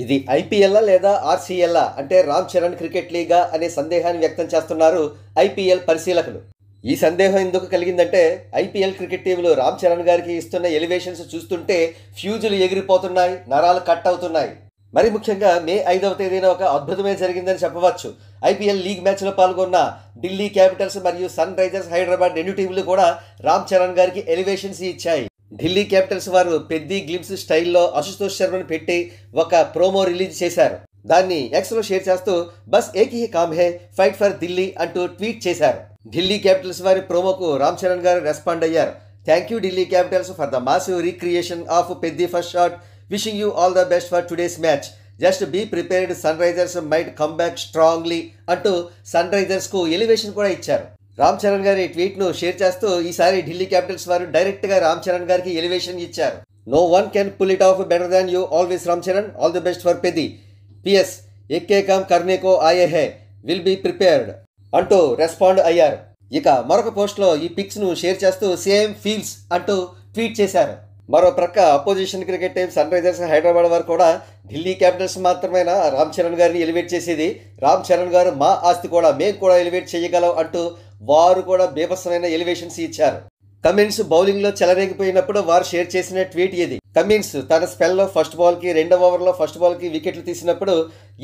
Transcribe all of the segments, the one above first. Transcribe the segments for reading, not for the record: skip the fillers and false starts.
ఇది ఐపీఎల్ లేదా ఆర్సీఎల్ అంటే రామ్ చరణ్ క్రికెట్ లీగా అనే సందేహాన్ని వ్యక్తం చేస్తున్నారు ఐపీఎల్ పరిశీలకులు. ఈ సందేహం ఎందుకు కలిగిందంటే ఐపీఎల్ క్రికెట్ టీంలో రామ్ చరణ్ గారికి ఇస్తున్న ఎలివేషన్స్ చూస్తుంటే ఫ్యూజులు ఎగిరిపోతున్నాయి, నరాలు కట్ అవుతున్నాయి. మరి ముఖ్యంగా మే 5వ తేదీన ఒక అద్భుతమే జరిగిందని చెప్పవచ్చు. ఐపీఎల్ లీగ్ మ్యాచ్లో పాల్గొన్న ఢిల్లీ క్యాపిటల్స్ మరియు సన్ రైజర్స్ హైదరాబాద్ రెండు టీంలు కూడా రామ్ చరణ్ గారికి ఎలివేషన్స్ ఇచ్చాయి. ఢిల్లీ క్యాపిటల్స్ వారు పెద్ది గ్లిమ్స్ స్టైల్లో అశుతోష్ శర్మను పెట్టి ఒక ప్రోమో రిలీజ్ చేశారు. దాన్ని ఎక్స్లో షేర్ చేస్తూ బస్ ఏక్ హీ కామ్ హే ఫైట్ ఫర్ ఢిల్లీ అంటూ ట్వీట్ చేశారు. ఢిల్లీ క్యాపిటల్స్ వారి ప్రోమోకు రామ్ చరణ్ గారు రెస్పాండ్ అయ్యారు. Thank you Delhi Capitals for the massive recreation of Peddi first shot. Wishing you all the best for today's match. Just be prepared, Sunrisers might come back strongly అంటూ సన్ రైజర్స్కు elevation కూడా ఇచ్చారు. రామ్ చరణ్ గారి ట్వీట్ను షేర్ చేస్తూ ఈసారి ఢిల్లీ క్యాపిటల్స్ వారు డైరెక్ట్గా రామ్ చరణ్ గారికి ఎలివేషన్ ఇచ్చారు. No one can pull it off better than you always Ram Charan. All the best for Peddi. PS ఎక్కే కామ్ కర్నే కో ఆయే హే, విల్ బీ ప్రిపేర్డ్ అంటూ రెస్పాండ్ అయ్యారు. ఇక మరొక పోస్ట్లో ఈ పిక్స్ను షేర్ చేస్తూ సేమ్ ఫీల్స్ అంటూ ట్వీట్ చేశారు. మరో ప్రక్క opposition cricket team Sunrisers Hyderabad వారు కూడా ఢిల్లీ క్యాపిటల్స్ మాత్రమేనా రామ్ చరణ్ గారిని ఎలివేట్ చేసేది, రామ్ చరణ్ గారు మా ఆస్తి కూడా మేము కూడా ఎలివేట్ చేయగలం అంటూ వారు కూడా బీభత్సమైన ఎలివేషన్స్ ఇచ్చారు. కమిన్స్ బౌలింగ్లో చెలరేగిపోయినప్పుడు వారు షేర్ చేసిన ట్వీట్ ఇది. కమిన్స్ తన స్పెల్లో ఫస్ట్ బాల్కి, రెండవ ఓవర్లో ఫస్ట్ బాల్కి వికెట్లు తీసినప్పుడు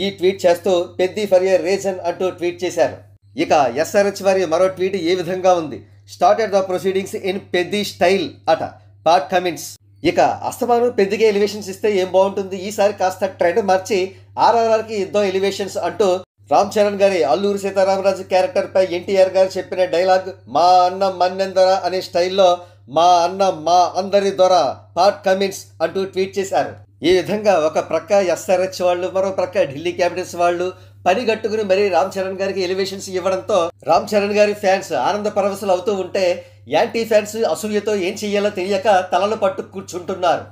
ఈ ట్వీట్ చేస్తూ పెద్ది ఫర్ ఏ రీజన్ అంటూ ట్వీట్ చేశారు. ఇక ఎస్ఆర్హెచ్ వారి మరో ట్వీట్ ఏ విధంగా ఉంది. Started the proceedings in Peddi style అట పాట్ కమిన్స్. ఇక అస్తమానం పెద్దగా ఎలివేషన్స్ ఇస్తే ఏం బాగుంటుంది, ఈసారి కాస్త ట్రెండ్ మార్చి ఆర్ఆర్ఆర్కి ఇద్దాం ఎలివేషన్స్ అంటూ రామ్ చరణ్ గారి అల్లూరి సీతారామరాజు క్యారెక్టర్పై ఎన్టీఆర్ గారు చెప్పిన డైలాగ్ మా అన్న మన్నెందొర అనే స్టైల్లో మా అన్న మా అందరి దొర పాట్ కమిన్స్ అంటూ ట్వీట్ చేశారు. ఈ విధంగా ఒక ప్రక్క ఎస్ఆర్హెచ్ వాళ్ళు, మరో ప్రక్క ఢిల్లీ క్యాపిటల్స్ వాళ్ళు పనిగట్టుకుని మరీ రామ్ చరణ్ గారికి ఎలివేషన్స్ ఇవ్వడంతో రామ్ చరణ్ గారి ఫ్యాన్స్ ఆనంద పరవశులు అవుతూ ఉంటే యాంటీ ఫ్యాన్స్ అసూయతో ఏం చెయ్యాలో తెలియక తలలు పట్టు కూర్చుంటున్నారు.